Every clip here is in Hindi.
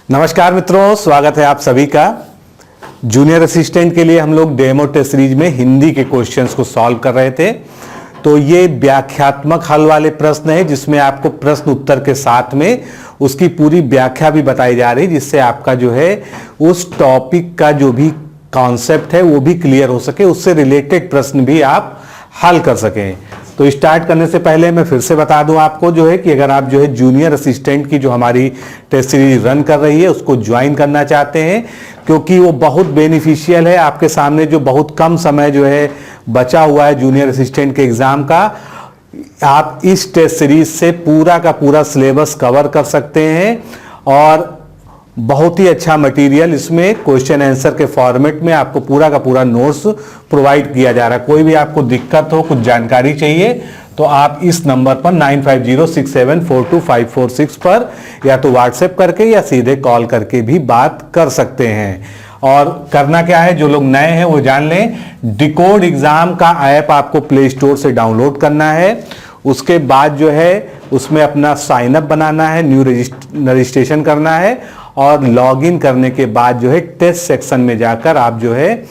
नमस्कार मित्रों, स्वागत है आप सभी का। जूनियर असिस्टेंट के लिए हम लोग डेमो टेस्ट सीरीज में हिंदी के क्वेश्चंस को सॉल्व कर रहे थे। तो ये व्याख्यात्मक हल वाले प्रश्न है जिसमें आपको प्रश्न उत्तर के साथ में उसकी पूरी व्याख्या भी बताई जा रही, जिससे आपका जो है उस टॉपिक का जो भी कॉन्सेप्ट है वो भी क्लियर हो सके, उससे रिलेटेड प्रश्न भी आप हल कर सकें। तो स्टार्ट करने से पहले मैं फिर से बता दूं आपको जो है कि अगर आप जो है जूनियर असिस्टेंट की जो हमारी टेस्ट सीरीज रन कर रही है उसको ज्वाइन करना चाहते हैं, क्योंकि वो बहुत बेनिफिशियल है। आपके सामने जो बहुत कम समय जो है बचा हुआ है जूनियर असिस्टेंट के एग्जाम का, आप इस टेस्ट सीरीज से पूरा का पूरा सिलेबस कवर कर सकते हैं और बहुत ही अच्छा मटेरियल इसमें क्वेश्चन आंसर के फॉर्मेट में आपको पूरा का पूरा नोट्स प्रोवाइड किया जा रहा है। कोई भी आपको दिक्कत हो, कुछ जानकारी चाहिए तो आप इस नंबर पर 9506742546 पर या तो व्हाट्सएप करके या सीधे कॉल करके भी बात कर सकते हैं। और करना क्या है, जो लोग नए हैं वो जान लें, डिकोड एग्जाम का ऐप आपको प्ले स्टोर से डाउनलोड करना है। उसके बाद जो है उसमें अपना साइन अप बनाना है, न्यू रजिस्ट्रेशन करना है और लॉगिन करने के बाद जो है टेस्ट सेक्शन में जाकर आप जो है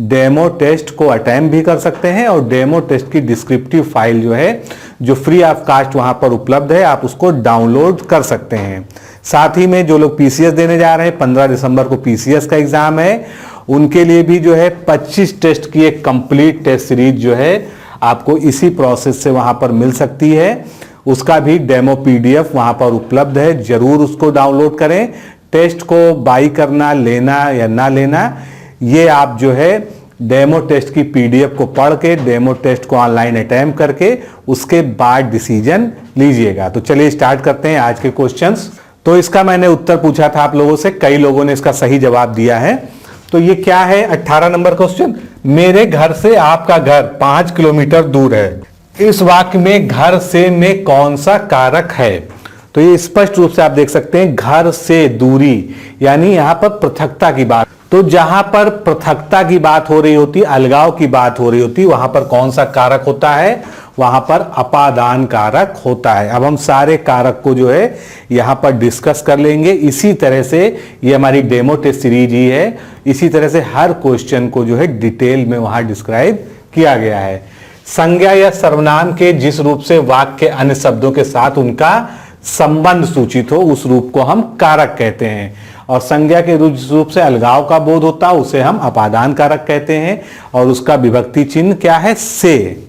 डेमो टेस्ट को अटेम्प्ट भी कर सकते हैं और डेमो टेस्ट की डिस्क्रिप्टिव फाइल जो है जो फ्री ऑफ कास्ट वहां पर उपलब्ध है, आप उसको डाउनलोड कर सकते हैं। साथ ही में जो लोग पीसीएस देने जा रहे हैं, 15 दिसंबर को पीसीएस का एग्जाम है, उनके लिए भी जो है 25 टेस्ट की एक कंप्लीट टेस्ट सीरीज जो है आपको इसी प्रोसेस से वहां पर मिल सकती है। उसका भी डेमो पीडीएफ वहां पर उपलब्ध है, जरूर उसको डाउनलोड करें। टेस्ट को बाई करना, लेना या ना लेना, ये आप जो है डेमो टेस्ट की पीडीएफ को पढ़ के डेमो टेस्ट को ऑनलाइन अटेम्प्ट करके उसके बाद डिसीजन लीजिएगा। तो चलिए स्टार्ट करते हैं आज के क्वेश्चंस। तो इसका मैंने उत्तर पूछा था आप लोगों से, कई लोगों ने इसका सही जवाब दिया है। तो ये क्या है, 18 नंबर क्वेश्चन, मेरे घर से आपका घर 5 किलोमीटर दूर है। इस वाक्य में घर से में कौन सा कारक है? तो ये स्पष्ट रूप से आप देख सकते हैं, घर से दूरी, यानी यहां पर पृथकता की बात। तो जहां पर पृथकता की बात हो रही होती, अलगाव की बात हो रही होती, वहां पर कौन सा कारक होता है? वहां पर अपादान कारक होता है। अब हम सारे कारक को जो है यहां पर डिस्कस कर लेंगे। इसी तरह से ये हमारी डेमो टेस्ट सीरीज ही है, इसी तरह से हर क्वेश्चन को जो है डिटेल में वहां डिस्क्राइब किया गया है। संज्ञा या सर्वनाम के जिस रूप से वाक्य अन्य शब्दों के साथ उनका संबंध सूचित हो उस रूप को हम कारक कहते हैं, और संज्ञा के जिस रूप से अलगाव का बोध होता है उसे हम अपादान कारक कहते हैं, और उसका विभक्ति चिन्ह क्या है? से।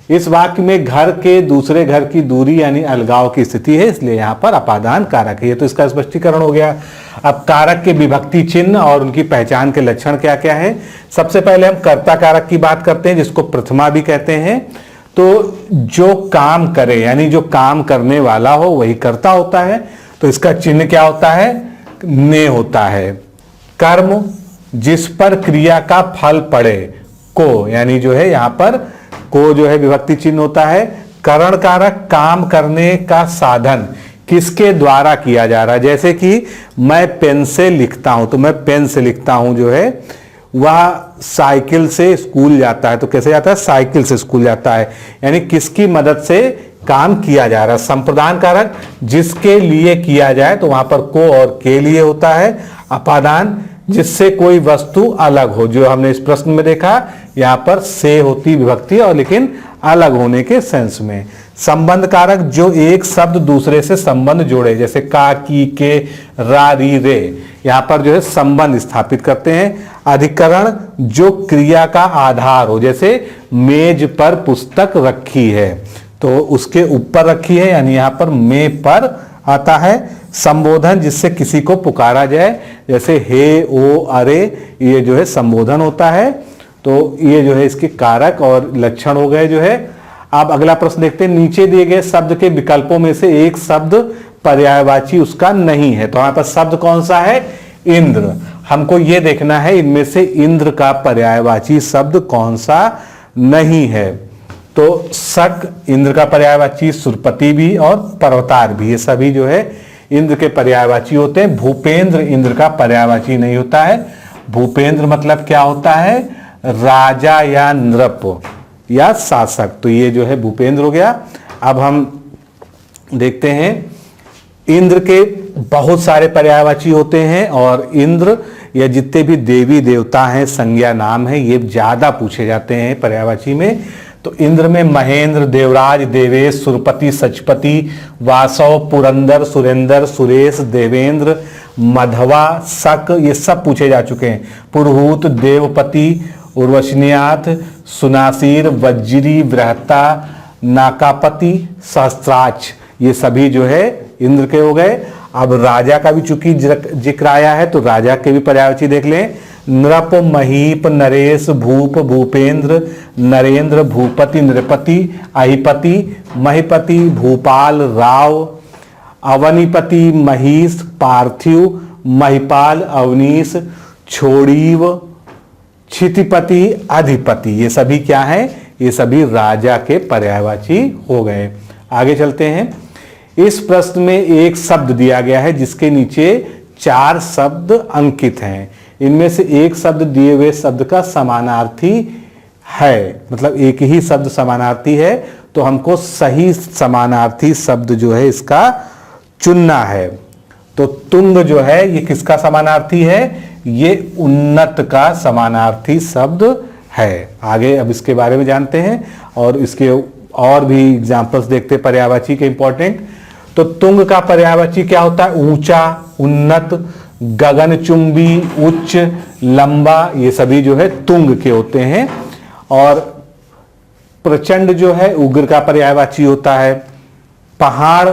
इस वाक्य में घर के दूसरे घर की दूरी यानी अलगाव की स्थिति है, इसलिए यहां पर अपादान कारक है। ये तो इसका स्पष्टीकरण हो गया। अब कारक के विभक्ति चिन्ह और उनकी पहचान के लक्षण क्या क्या है? सबसे पहले हम कर्ता कारक की बात करते हैं, जिसको प्रथमा भी कहते हैं। तो जो काम करे यानी जो काम करने वाला हो वही कर्ता होता है, तो इसका चिन्ह क्या होता है? ने होता है। कर्म जिस पर क्रिया का फल पड़े, को, यानी जो है यहां पर को जो है विभक्ति चिन्ह होता है। करण कारक काम करने का साधन किसके द्वारा किया जा रहा है, जैसे कि मैं पेन से लिखता हूं, तो मैं पेन से लिखता हूं जो है वह साइकिल से स्कूल जाता है, तो कैसे जाता है? साइकिल से स्कूल जाता है, यानी किसकी मदद से काम किया जा रहा है। संप्रदान कारक जिसके लिए किया जाए, तो वहां पर को और के लिए होता है। अपादान जिससे कोई वस्तु अलग हो, जो हमने इस प्रश्न में देखा, यहां पर से होती विभक्ति और लेकिन अलग होने के सेंस में। संबंध कारक जो एक शब्द दूसरे से संबंध जोड़े, जैसे का, की, के, रा, री, रे, यहां पर जो है संबंध स्थापित करते हैं। अधिकरण जो क्रिया का आधार हो, जैसे मेज पर पुस्तक रखी है तो उसके ऊपर रखी है, यानी यहां पर में पर आता है। संबोधन जिससे किसी को पुकारा जाए, जैसे हे, ओ, अरे, ये जो है संबोधन होता है। तो ये जो है इसके कारक और लक्षण हो गए जो है। अब अगला प्रश्न देखते हैं, नीचे दिए गए शब्द के विकल्पों में से एक शब्द पर्यायवाची उसका नहीं है, तो हमारे पास शब्द कौन सा है? इंद्र। हमको ये देखना है इनमें से इंद्र का पर्यायवाची शब्द कौन सा नहीं है। तो शक इंद्र का पर्यायवाची, सुरपति भी और पर्वतार भी, ये सभी जो है इंद्र के पर्यायवाची होते हैं। भूपेंद्र इंद्र का पर्यायवाची नहीं होता है। भूपेंद्र मतलब क्या होता है? राजा या नृप या शासक, तो ये जो है भूपेंद्र हो गया। अब हम देखते हैं इंद्र के बहुत सारे पर्यायवाची होते हैं और इंद्र या जितने भी देवी देवता हैं, संज्ञा नाम है, ये ज्यादा पूछे जाते हैं पर्यायवाची में। तो इंद्र में महेंद्र, देवराज, देवेश, सुरपति, सचपति, वासव, पुरंदर, सुरेंद्र, सुरेश, देवेंद्र, मधवा, शक, ये सब पूछे जा चुके हैं। पुरहूत, देवपति, उर्वशनीनाथ, सुनासीर, वज्री, बृहत्ता, नाकापति, सहस्त्राक्ष, ये सभी जो है इंद्र के हो गए। अब राजा का भी चूंकि जिक्र आया है तो राजा के भी पर्यायवाची देख लें। नृप, महीप, नरेश, भूप, भूपेंद्र, नरेंद्र, भूपति, नृपति, अहिपति, महिपति, भूपाल, राव, अवनीपति, महिष, पार्थिव, महिपाल, अवनीश, छोड़ीव, क्षितिपति, अधिपति, ये सभी क्या है? ये सभी राजा के पर्यायवाची हो गए। आगे चलते हैं। इस प्रश्न में एक शब्द दिया गया है जिसके नीचे 4 शब्द अंकित हैं। इनमें से एक शब्द दिए हुए शब्द का समानार्थी है, मतलब एक ही शब्द समानार्थी है, तो हमको सही समानार्थी शब्द जो है इसका चुनना है। तो तुंग जो है ये किसका समानार्थी है? ये उन्नत का समानार्थी शब्द है। आगे अब इसके बारे में जानते हैं और इसके और भी एग्जाम्पल्स देखते हैं पर्यायवाची के इंपॉर्टेंट। तो तुंग का पर्यायवाची क्या होता है? ऊंचा, उन्नत, गगनचुंबी, उच्च, लंबा, ये सभी जो है तुंग के होते हैं। और प्रचंड जो है उग्र का पर्यायवाची होता है। पहाड़,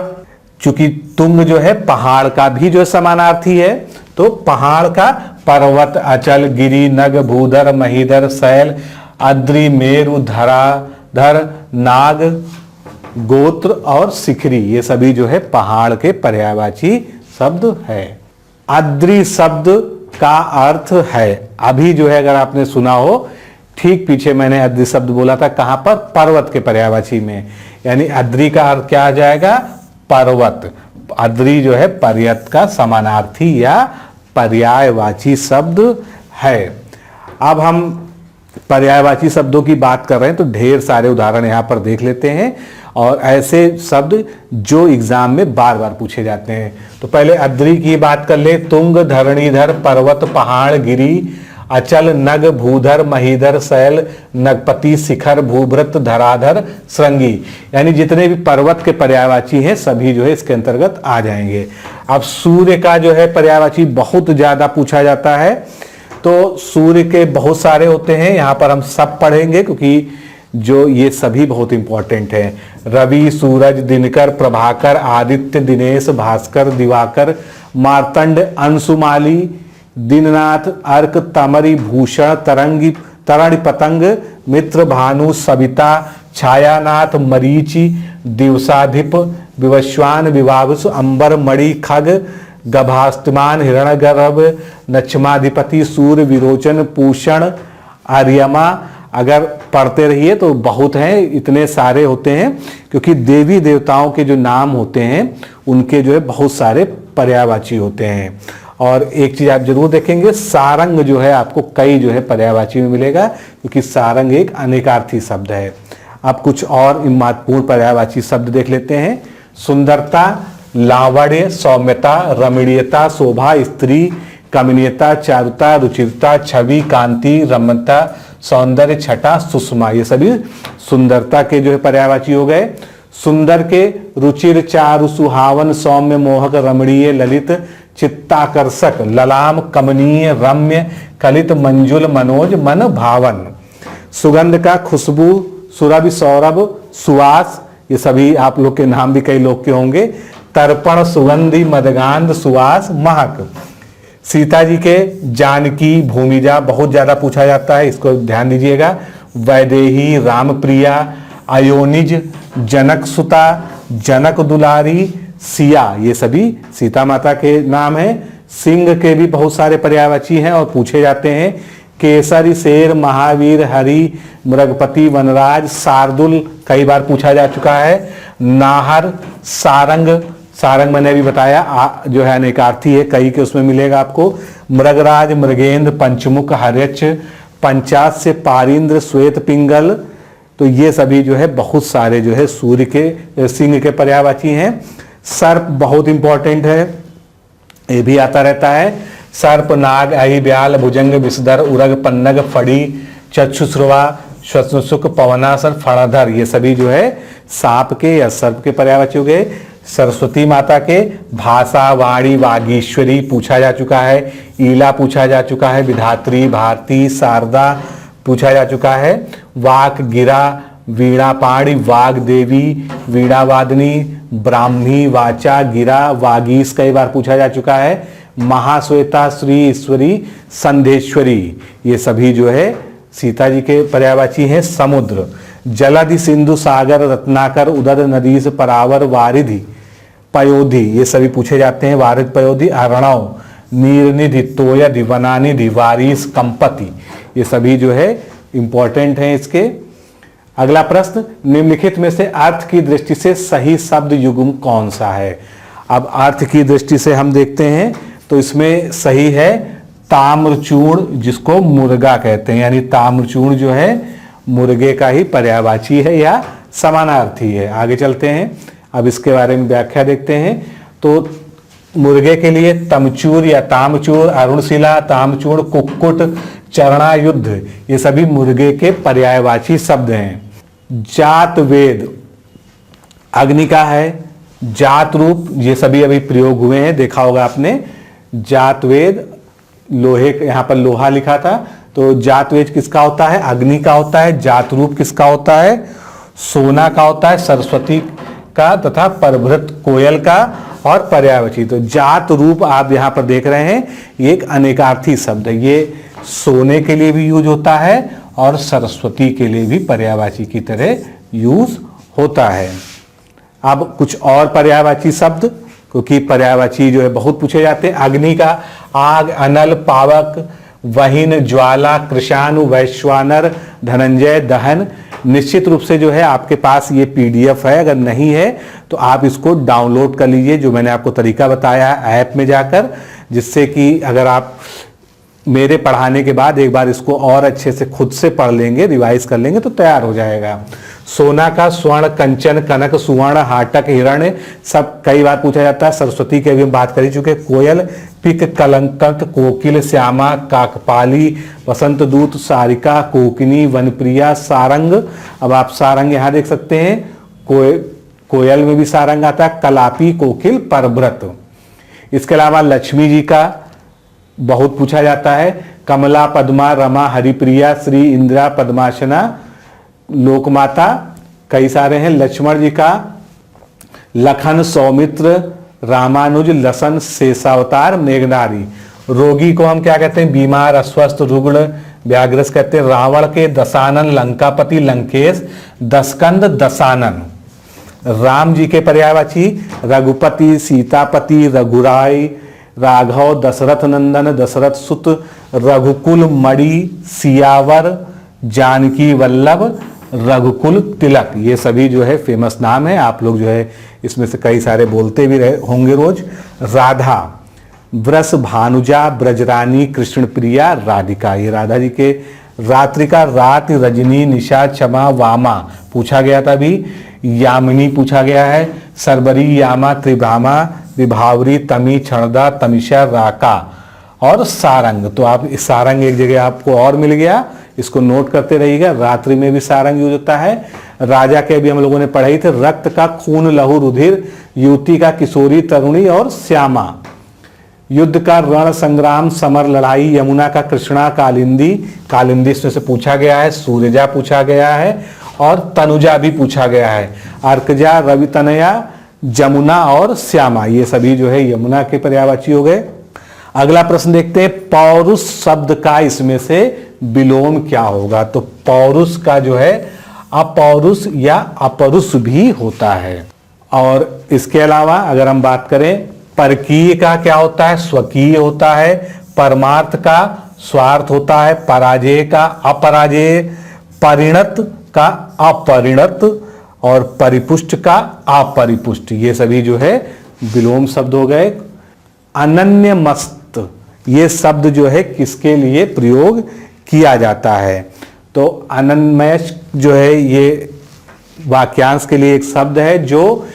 चूंकि तुंग जो है पहाड़ का भी जो समानार्थी है, तो पहाड़ का पर्वत, अचल, गिरि, नग, भूधर, महीधर, शैल, अद्रि, मेरु, धराधर, नाग, गोत्र और शिखरी, ये सभी जो है पहाड़ के पर्यायवाची शब्द है। अद्रि शब्द का अर्थ है, अभी जो है अगर आपने सुना हो, ठीक पीछे मैंने अद्रि शब्द बोला था, कहां पर? पर्वत के पर्यायवाची में। यानी अद्रि का अर्थ क्या आ जाएगा? पर्वत। अद्रि जो है पर्वत का समानार्थी या पर्यायवाची शब्द है। अब हम पर्यायवाची शब्दों की बात कर रहे हैं तो ढेर सारे उदाहरण यहां पर देख लेते हैं और ऐसे शब्द जो एग्जाम में बार बार पूछे जाते हैं। तो पहले अद्रि की बात कर ले। तुंग, धरणीधर, पर्वत, पहाड़, गिरि, अचल, नग, भूधर, महीधर, शैल, नगपति, शिखर, भूभृत, धराधर, श्रृंगी, यानी जितने भी पर्वत के पर्यायवाची हैं सभी जो है इसके अंतर्गत आ जाएंगे। अब सूर्य का जो है पर्यायवाची बहुत ज्यादा पूछा जाता है, तो सूर्य के बहुत सारे होते हैं, यहां पर हम सब पढ़ेंगे क्योंकि जो ये सभी बहुत इंपॉर्टेंट है। रवि, सूरज, दिनकर, प्रभाकर, आदित्य, दिनेश, भास्कर, दिवाकर, मार्तंड, अंशुमाली, दीननाथ, अर्क, तमरी, भूषण, तरंगी, तरण, पतंग, मित्र, भानु, सविता, छायानाथ, मरीचि, दिवसाधिप, विवस्वान, विवावसु, अंबर, मणि, खग, गभास्तिमान, हिरण्यगर्भ, नक्षमाधिपति, सूर्य, विरोचन, पूषण, आर्यमा। अगर पढ़ते रहिए तो बहुत हैं, इतने सारे होते हैं क्योंकि देवी देवताओं के जो नाम होते हैं उनके जो है बहुत सारे पर्यायवाची होते हैं। और एक चीज आप जरूर देखेंगे, सारंग जो है आपको कई जो है पर्यायवाची में मिलेगा क्योंकि सारंग एक अनेकार्थी शब्द है। अब कुछ और महत्वपूर्ण पर्यायवाची शब्द देख लेते हैं। सुंदरता, लावण्य, सौम्यता, रमणीयता, शोभा, स्त्री, कमनीयता, चारुता, रुचिरता, छवि, कांति, रमणता, सौंदर्य, छटा, सुषमा, ये सभी सुंदरता के जो है पर्यायवाची हो गए। सुंदर के रुचिर, चारु, सुहावन, सौम्य, मोहक, रमणीय, ललित, चित्ताकर्षक, ललाम, कमनीय, रम्य, कलित, मंजुल, मनोज, मन भावन। सुगंध का खुशबू, सुरभि, सौरभ, सुवास, ये सभी आप लोग के नाम भी कई लोग के होंगे। तर्पण, सुगंधि, मदगांध, सुवास, महक। सीता जी के जानकी, भूमिजा बहुत ज्यादा पूछा जाता है, इसको ध्यान दीजिएगा। वैदेही, रामप्रिया, अयोनिज, जनक सुता, जनक दुलारी, सिया, ये सभी सीता माता के नाम हैं। सिंह के भी बहुत सारे पर्यायवाची हैं और पूछे जाते हैं। केसरी, शेर, महावीर, हरि, मृगपति, वनराज, शार्दुल कई बार पूछा जा चुका है। नाहर, सारंग, सारंग मैंने भी बताया जो है अनेकार्थी है, कई के उसमें मिलेगा आपको। मृगराज, मृगेंद्र, पंचमुख, हर्यक्ष, पंचास्य, पारिंद्र, श्वेत पिंगल, तो ये सभी जो है बहुत सारे जो है सूर्य के सिंह के पर्यायवाची हैं। सर्प बहुत इंपॉर्टेंट है, ये भी आता रहता है। सर्प, नाग, अहि, ब्याल, भुजंग, विषधर, उरग, पन्नग, फड़ी, चक्षुश्रुवा, श्वसुक, पवनासर, फणाधर, ये सभी जो है सांप के या सर्प के पर्यायवाची हो गए। सरस्वती माता के भाषा, वाणी, वागीश्वरी पूछा जा चुका है। ईला पूछा जा चुका है। विधात्री, भारती, शारदा पूछा जा चुका है। वाक, गिरा, वीणा पाणी, वाग देवी, वीणावादनी, ब्राह्मी, वाचा, गिरा, वागीश कई बार पूछा जा चुका है। महाश्वेता, श्री, ईश्वरी, संधेश्वरी, ये सभी जो है सीता जी के पर्यायवाची हैं। समुद्र, जलधि, सिंधु, सागर, रत्नाकर, उदर, नदीस, परावर, वारिधि, पयोधि, ये सभी पूछे जाते हैं। वारिध, पयोधि, अर्णव, नीरनिधि, तोयधि, वनानिधि, वारिस, कंपति, ये सभी जो है इंपॉर्टेंट हैं इसके। अगला प्रश्न, निम्नलिखित में से अर्थ की दृष्टि से सही शब्द युग्म कौन सा है। अब अर्थ की दृष्टि से हम देखते हैं तो इसमें सही है ताम्रचूर्ण, जिसको मुर्गा कहते हैं, यानी ताम्रचूर्ण जो है मुर्गे का ही पर्यायवाची है या समानार्थी है। आगे चलते हैं, अब इसके बारे में व्याख्या देखते हैं। तो मुर्गे के लिए तमचूर या तामचूर, अरुणशिला, तामचूर्ण, कुक्कुट, चरणायुद्ध, ये सभी मुर्गे के पर्यायवाची शब्द हैं। जात वेद अग्नि का है। जात रूप, ये सभी अभी प्रयोग हुए हैं, देखा होगा आपने। जात वेद, लोहे, यहाँ पर लोहा लिखा था, तो जात वेद किसका होता है, अग्नि का होता है। जात रूप किसका होता है, सोना का होता है, सरस्वती का तथा परभृत कोयल का, और पर्यायवाची। तो जात रूप आप यहाँ पर देख रहे हैं, ये एक अनेकार्थी शब्द है। ये सोने के लिए भी यूज होता है और सरस्वती के लिए भी पर्यायवाची की तरह यूज होता है। अब कुछ और पर्यायवाची शब्द, क्योंकि पर्यायवाची जो है बहुत पूछे जाते हैं। अग्नि का आग, अनल, पावक, वहीन, ज्वाला, कृशानु, वैश्वानर, धनंजय, दहन। निश्चित रूप से जो है आपके पास ये PDF है, अगर नहीं है तो आप इसको डाउनलोड कर लीजिए, जो मैंने आपको तरीका बताया है ऐप में जाकर, जिससे कि अगर आप मेरे पढ़ाने के बाद एक बार इसको और अच्छे से खुद से पढ़ लेंगे, रिवाइज कर लेंगे तो तैयार हो जाएगा। सोना का स्वर्ण, कंचन, कनक, सुवर्ण, हाटक, हिरण्य, सब कई बार पूछा जाता है। सरस्वती की अभी हम बात कर ही चुके। कोयल, पिक, कलंकक, कोकिल, श्यामा, काकपाली, वसंत दूत, सारिका, कोकिनी, वनप्रिया, सारंग। अब आप सारंग यहाँ देख सकते हैं, कोयल में भी सारंग आता है। कलापी, कोकिल, परभृत। इसके अलावा लक्ष्मी जी का बहुत पूछा जाता है। कमला, पद्मा, रमा, हरिप्रिया, श्री, इंदिरा, पद्मासना, लोकमाता, कई सारे हैं। लक्ष्मण जी का लखन, सौमित्र, रामानुज, लसन, शेषावतार, मेघनारी। रोगी को हम क्या कहते हैं, बीमार, अस्वस्थ, रुग्ण, व्याघ्रस कहते हैं। रावण के दशानन, लंकापति, लंकेश, दशकंद, दशानन। राम जी के पर्यायवाची रघुपति, सीतापति, रघुराई, राघव, दशरथ नंदन, दशरथ सुत, रघुकुल, मणि, सियावर, जानकी वल्लभ, रघुकुल तिलक। ये सभी जो है फेमस नाम है, आप लोग जो है इसमें से कई सारे बोलते भी रहे होंगे रोज। राधा, व्रस, भानुजा, ब्रजरानी, कृष्ण प्रिया, राधिका, ये राधा जी के। रात्रिका, रात, रजनी, निशा, क्षमा, वामा पूछा गया था अभी। यामिनी पूछा गया है। सरबरी, यामा, त्रिभामा, विभावरी, तमी, क्षणदा, तमिशा, राका और सारंग। तो आप इस सारंग एक जगह आपको और मिल गया, इसको नोट करते रहिएगा। रात्रि में भी सारंग यूज होता है। राजा के भी हम लोगों ने पढ़ाई थे। रक्त का खून, लहू, रुधिर, युवती का किशोरी, तरुणी और श्यामा। युद्ध का रण, संग्राम, समर, लड़ाई। यमुना का कृष्णा, कालिंदी, कालिंदी इसमें से पूछा गया है। सूरजा पूछा गया है और तनुजा भी पूछा गया है। अर्कजा, रवि तनया, जमुना और श्यामा, ये सभी जो है यमुना के पर्यायवाची हो गए। अगला प्रश्न देखते हैं, पौरुष शब्द का इसमें से विलोम क्या होगा। तो पौरुष का जो है अपौरुष या अपरुष भी होता है। और इसके अलावा अगर हम बात करें, परकीय का क्या होता है, स्वकीय होता है। परमार्थ का स्वार्थ होता है। पराजय का अपराजय, परिणत का अपरिणत और परिपुष्ट का अपरिपुष्ट, ये सभी जो है विलोम शब्द हो गए। अनन्य मस्त, ये शब्द जो है किसके लिए प्रयोग किया जाता है। तो अनन्यमय जो है ये वाक्यांश के लिए एक शब्द है जो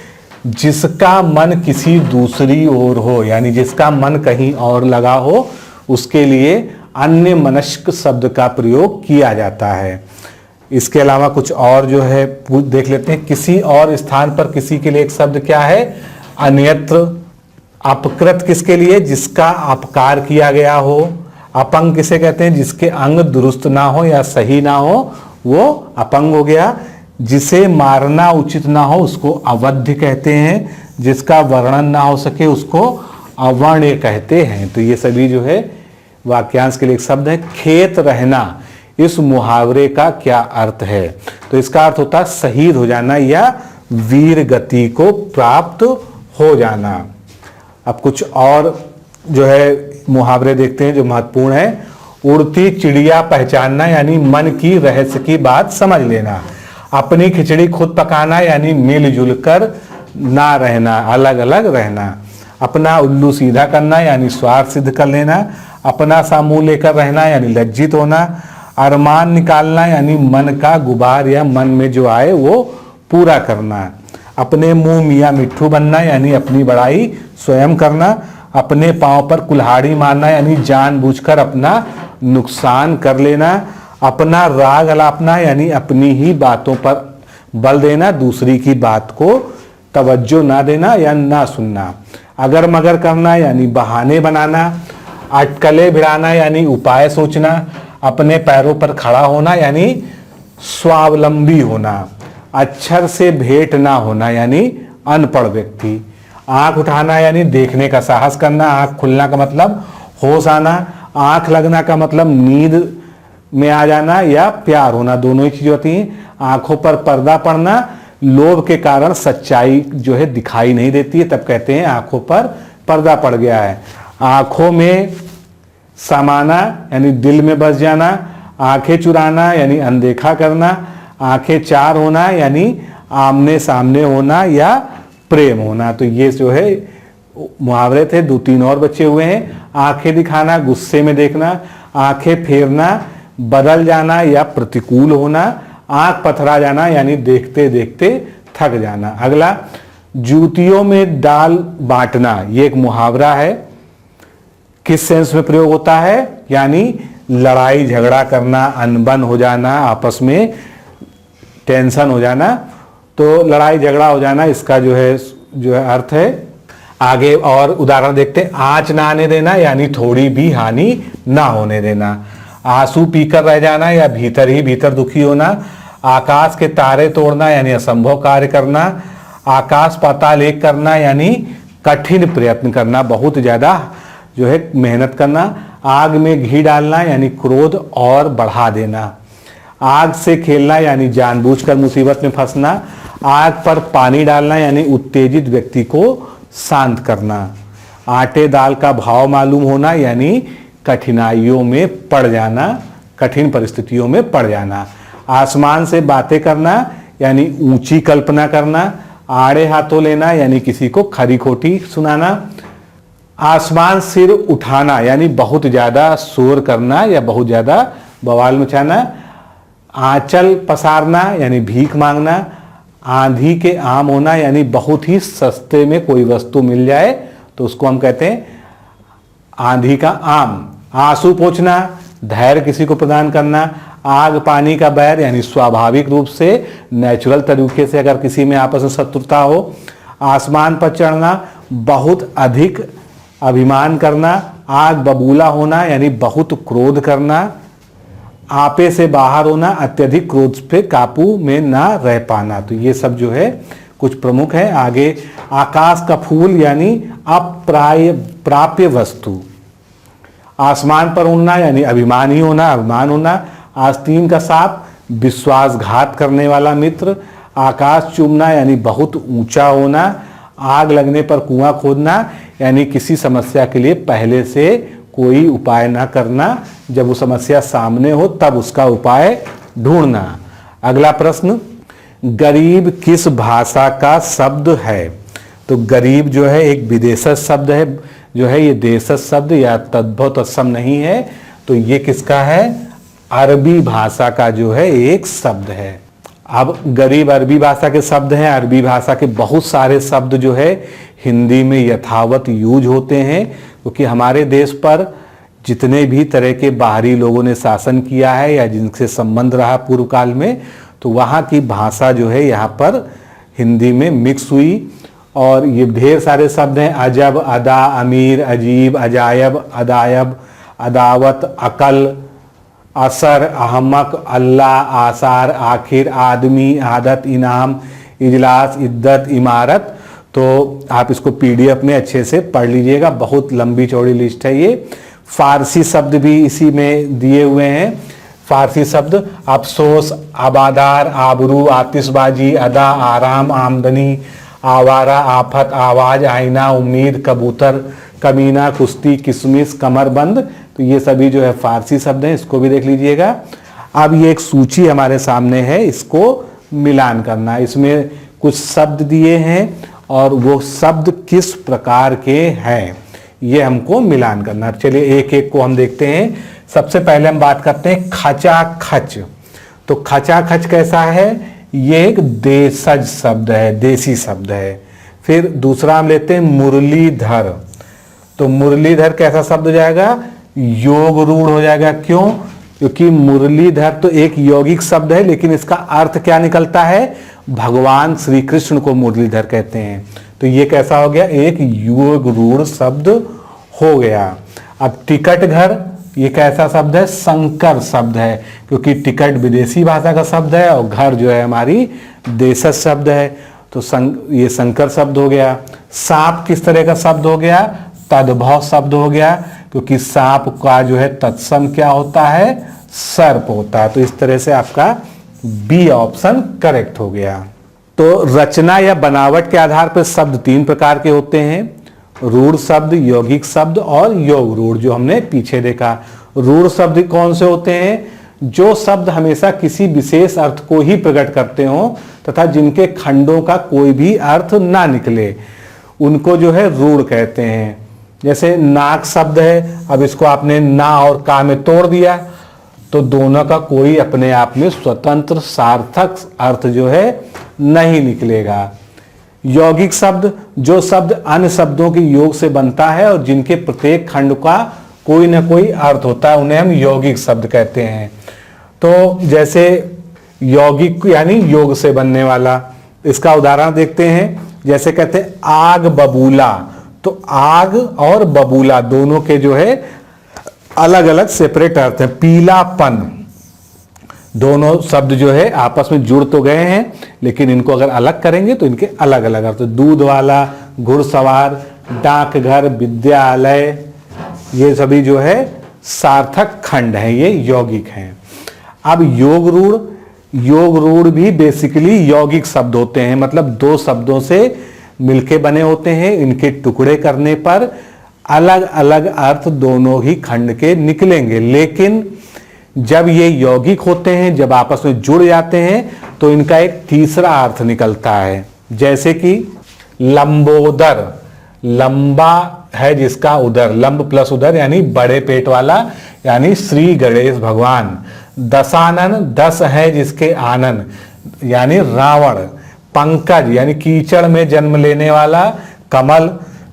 जिसका मन किसी दूसरी ओर हो, यानी जिसका मन कहीं और लगा हो उसके लिए अन्य मनस्क शब्द का प्रयोग किया जाता है। इसके अलावा कुछ और जो है देख लेते हैं। किसी और स्थान पर किसी के लिए एक शब्द क्या है? अन्यत्र। अपकृत किसके लिए? जिसका अपकार किया गया हो। अपंग किसे कहते हैं? जिसके अंग दुरुस्त ना हो या सही ना हो वो अपंग हो गया। जिसे मारना उचित ना हो उसको अवध्य कहते हैं। जिसका वर्णन ना हो सके उसको अवर्ण्य कहते हैं। तो ये सभी जो है वाक्यांश के लिए एक शब्द है। खेत रहना, इस मुहावरे का क्या अर्थ है? तो इसका अर्थ होता है शहीद हो जाना या वीर गति को प्राप्त हो जाना। अब कुछ और जो है मुहावरे देखते हैं जो महत्वपूर्ण है। उड़ती चिड़िया पहचानना, यानी मन की रहस्य की बात समझ लेना। अपनी खिचड़ी खुद पकाना, यानी मिलजुल कर ना रहना, अलग अलग रहना। अपना उल्लू सीधा करना, यानी स्वार्थ सिद्ध कर लेना। अपना सा मुंह लेकर रहना, यानी लज्जित होना। अरमान निकालना, यानी मन का गुबार या मन में जो आए वो पूरा करना। अपने मुंह मियाँ मिट्ठू बनना, यानी अपनी बड़ाई स्वयं करना। अपने पांव पर कुल्हाड़ी मारना, यानी जानबूझकर अपना नुकसान कर लेना। अपना राग अलापना, यानी अपनी ही बातों पर बल देना, दूसरी की बात को तवज्जो ना देना या ना सुनना। अगर मगर करना, यानी बहाने बनाना। अटकले भिड़ाना, यानी उपाय सोचना। अपने पैरों पर खड़ा होना, यानी स्वावलंबी होना। अक्षर से भेंट ना होना, यानी अनपढ़ व्यक्ति। आंख उठाना, यानी देखने का साहस करना। आंख खुलना का मतलब होश आना। आंख लगना का मतलब नींद में आ जाना या प्यार होना, दोनों ही चीजें होती हैं। आंखों पर पर्दा पड़ना, लोभ के कारण सच्चाई जो है दिखाई नहीं देती है, तब कहते हैं आंखों पर पर्दा पड़ गया है। आंखों में समाना, यानी दिल में बस जाना। आंखें चुराना, यानी अनदेखा करना। आंखें चार होना, यानी आमने सामने होना या प्रेम होना। तो ये जो है मुहावरे थे। 2-3 और बचे हुए हैं। आंखें दिखाना, गुस्से में देखना। आंखें फेरना, बदल जाना या प्रतिकूल होना। आंख पथरा जाना, यानी देखते देखते थक जाना। अगला, जूतियों में डाल बांटना, ये एक मुहावरा है। किस सेंस में प्रयोग होता है? यानी लड़ाई झगड़ा करना, अनबन हो जाना, आपस में टेंशन हो जाना। तो लड़ाई झगड़ा हो जाना इसका जो है अर्थ है। आगे और उदाहरण देखते हैं। आंच ना आने देना, यानी थोड़ी भी हानि ना होने देना। आंसू पीकर रह जाना या भीतर ही भीतर दुखी होना। आकाश के तारे तोड़ना, यानी असंभव कार्य करना। आकाश पाताल एक करना, यानी कठिन प्रयत्न करना, बहुत ज्यादा जो है मेहनत करना। आग में घी डालना, यानी क्रोध और बढ़ा देना। आग से खेलना, यानी जानबूझकर मुसीबत में फंसना। आग पर पानी डालना, यानी उत्तेजित व्यक्ति को शांत करना। आटे दाल का भाव मालूम होना, यानी कठिनाइयों में पड़ जाना, कठिन परिस्थितियों में पड़ जाना। आसमान से बातें करना, यानी ऊंची कल्पना करना। आड़े हाथों लेना, यानी किसी को खरी खोटी सुनाना। आसमान सिर उठाना, यानी बहुत ज्यादा शोर करना या बहुत ज्यादा बवाल मचाना। आंचल पसारना, यानी भीख मांगना। आंधी के आम होना, यानी बहुत ही सस्ते में कोई वस्तु मिल जाए तो उसको हम कहते हैं आंधी का आम। आंसू पोंछना, धैर्य किसी को प्रदान करना। आग पानी का बैर, यानी स्वाभाविक रूप से नेचुरल तरीके से अगर किसी में आपस में शत्रुता हो। आसमान पर चढ़ना, बहुत अधिक अभिमान करना। आग बबूला होना, यानी बहुत क्रोध करना। आपे से बाहर होना, अत्यधिक क्रोध पे काबू में ना रह पाना। तो ये सब जो है कुछ प्रमुख है। आगे, आकाश का फूल, यानी अप्राप्य वस्तु। आसमान पर उड़ना, यानी अभिमानी होना, अभिमान होना। आस्तीन का सांप, विश्वासघात करने वाला मित्र। आकाश चूमना, यानी बहुत ऊंचा होना। आग लगने पर कुआं खोदना, यानी किसी समस्या के लिए पहले से कोई उपाय ना करना, जब वो समस्या सामने हो तब उसका उपाय ढूंढना। अगला प्रश्न, गरीब किस भाषा का शब्द है? तो गरीब जो है एक विदेशज शब्द है, जो है ये देशज शब्द या तद्भव तत्सम नहीं है। तो ये किसका है? अरबी भाषा का जो है एक शब्द है। अब गरीब अरबी भाषा के शब्द हैं। अरबी भाषा के बहुत सारे शब्द जो है हिंदी में यथावत यूज होते हैं, क्योंकि हमारे देश पर जितने भी तरह के बाहरी लोगों ने शासन किया है या जिनसे संबंध रहा पूर्व काल में, तो वहाँ की भाषा जो है यहाँ पर हिंदी में मिक्स हुई। और ये ढेर सारे शब्द हैं, अजब, अदा, अमीर, अजीब, अजायब, अदायब, अदावत, अकल, असर, अहमक, अल्लाह, आसार, आखिर, आदमी, आदत, इनाम, इजलास, इद्दत, इमारत। तो आप इसको पीडीएफ में अच्छे से पढ़ लीजिएगा, बहुत लंबी चौड़ी लिस्ट है ये। फारसी शब्द भी इसी में दिए हुए हैं। फारसी शब्द अफसोस, आबादार, आबरू, आतिशबाजी, अदा, आराम, आमदनी, आवारा, आफत, आवाज, आईना, उम्मीद, कबूतर, कमीना, कुश्ती, किशमिश, कमरबंद। तो ये सभी जो है फारसी शब्द हैं, इसको भी देख लीजिएगा। अब ये एक सूची हमारे सामने है, इसको मिलान करना है। इसमें कुछ शब्द दिए हैं और वो शब्द किस प्रकार के हैं ये हमको मिलान करना। चलिए एक एक को हम देखते हैं। सबसे पहले हम बात करते हैं खचाखच। तो खचाखच कैसा है? ये एक देशज शब्द है, देसी शब्द है। फिर दूसरा हम लेते हैं मुरलीधर। तो मुरलीधर कैसा शब्द हो जाएगा? योग रूढ़ हो जाएगा। क्यों? क्योंकि मुरलीधर तो एक यौगिक शब्द है, लेकिन इसका अर्थ क्या निकलता है? भगवान श्री कृष्ण को मुरलीधर कहते हैं। तो ये कैसा हो गया? एक योग रूढ़ शब्द हो गया। अब टिकट घर, ये कैसा शब्द है? संकर शब्द है, क्योंकि टिकट विदेशी भाषा का शब्द है और घर जो है हमारी देशज शब्द है। तो ये संकर शब्द हो गया। सांप किस तरह का शब्द हो गया? तद्भव शब्द हो गया, क्योंकि सांप का जो है तत्सम क्या होता है? सर्प होता है। तो इस तरह से आपका बी ऑप्शन करेक्ट हो गया। तो रचना या बनावट के आधार पर शब्द तीन प्रकार के होते हैं, रूढ़ शब्द, यौगिक शब्द और योग रूढ़, जो हमने पीछे देखा। रूढ़ शब्द कौन से होते हैं? जो शब्द हमेशा किसी विशेष अर्थ को ही प्रकट करते हो तथा जिनके खंडों का कोई भी अर्थ ना निकले, उनको जो है रूढ़ कहते हैं। जैसे नाक शब्द है, अब इसको आपने ना और का में तोड़ दिया तो दोनों का कोई अपने आप में स्वतंत्र सार्थक अर्थ जो है नहीं निकलेगा। यौगिक शब्द, जो शब्द अन्य शब्दों के योग से बनता है और जिनके प्रत्येक खंड का कोई ना कोई अर्थ होता है, उन्हें हम यौगिक शब्द कहते हैं। तो जैसे यौगिक यानी योग से बनने वाला, इसका उदाहरण देखते हैं। जैसे कहते हैं आग बबूला, तो आग और बबूला दोनों के जो है अलग अलग सेपरेट अर्थ हैं। पीलापन, दोनों शब्द जो है आपस में जुड़ तो गए हैं, लेकिन इनको अगर अलग करेंगे तो इनके अलग अलग अर्थ। दूध वाला, घुड़सवार, डाकघर, विद्यालय, ये सभी जो है सार्थक खंड हैं, ये यौगिक हैं। अब योग रूढ़ भी बेसिकली यौगिक शब्द होते हैं, मतलब दो शब्दों से मिलके बने होते हैं। इनके टुकड़े करने पर अलग अलग अर्थ दोनों ही खंड के निकलेंगे, लेकिन जब ये यौगिक होते हैं, जब आपस में जुड़ जाते हैं तो इनका एक तीसरा अर्थ निकलता है। जैसे कि लंबोदर, लंबा है जिसका उदर, लंब प्लस उदर यानी बड़े पेट वाला, यानी श्री गणेश भगवान। दशानन, दस है जिसके आनन, यानी रावण। पंकज यानी कीचड़ में जन्म लेने वाला कमल।